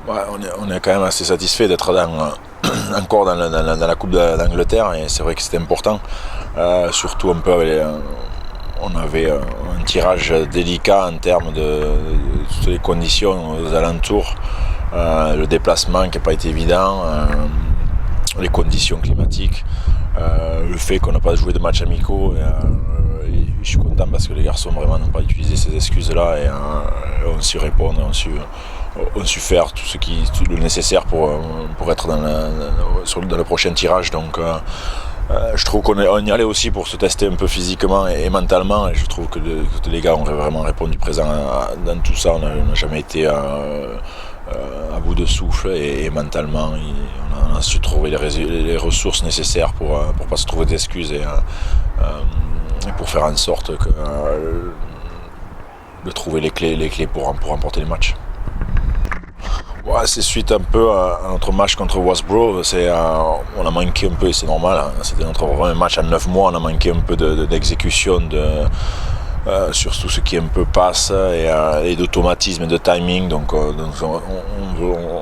Ouais, on est quand même assez satisfait d'être encore dans la Coupe d'Angleterre, et c'est vrai que c'était important. Surtout un peu on avait un tirage délicat en termes de toutes les conditions aux alentours, le déplacement qui n'a pas été évident, les conditions climatiques, le fait qu'on n'a pas joué de matchs amicaux. Et je suis content parce que les garçons vraiment n'ont pas utilisé ces excuses-là, et ont su répondre, ont su faire tout le nécessaire pour être dans le prochain tirage. Donc je trouve qu'on y allait aussi pour se tester un peu physiquement et mentalement, et je trouve que les gars ont vraiment répondu présent dans tout ça. On n'a jamais été à bout de souffle, et mentalement on a su trouver les ressources nécessaires pour pas se trouver d'excuses, et pour faire en sorte de trouver les clés pour remporter les matchs. Ouais, c'est suite un peu à notre match contre Wasbro. On a manqué un peu, et c'est normal, hein. C'était notre premier match en 9 mois, on a manqué un peu d'exécution sur tout ce qui est un peu passe et d'automatisme et de timing. Donc on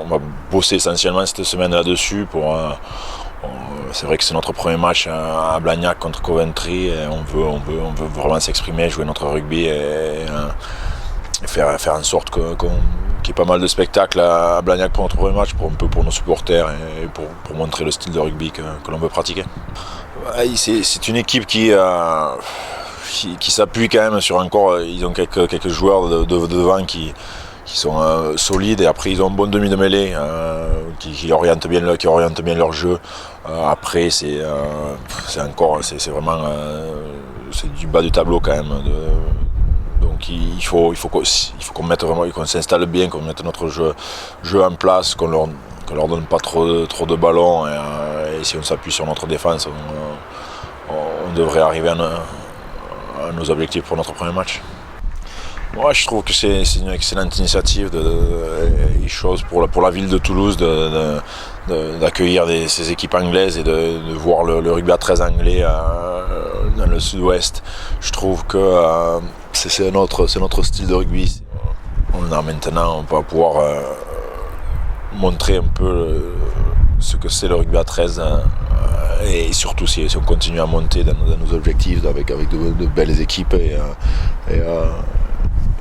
va bosser essentiellement cette semaine là-dessus. C'est vrai que c'est notre premier match à Blagnac contre Coventry, et on veut vraiment s'exprimer, jouer notre rugby, et faire en sorte qu'il y ait pas mal de spectacles à Blagnac pour notre premier match, pour nos supporters, et pour montrer le style de rugby que l'on veut pratiquer. Ouais, c'est une équipe qui s'appuie quand même sur encore. Ils ont quelques joueurs devant qui sont solides, et après ils ont un bon demi de mêlée qui orientent bien leur jeu. Après c'est vraiment c'est du bas du tableau quand même. Donc il faut qu'on s'installe bien, qu'on mette notre jeu en place, qu'on leur donne pas trop de ballons, et si on s'appuie sur notre défense, on devrait arriver à nos objectifs pour notre premier match. Moi, je trouve que c'est une excellente initiative et chose pour la ville de Toulouse d'accueillir ces équipes anglaises, et de voir le rugby à 13 anglais dans le sud-ouest. Je trouve que c'est notre style de rugby. On va pouvoir montrer un peu ce que c'est le rugby à 13, et surtout si on continue à monter dans nos objectifs avec de belles équipes, et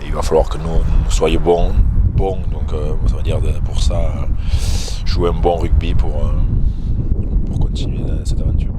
il va falloir que nous soyons bons. Donc ça veut dire pour ça jouer un bon rugby pour continuer cette aventure.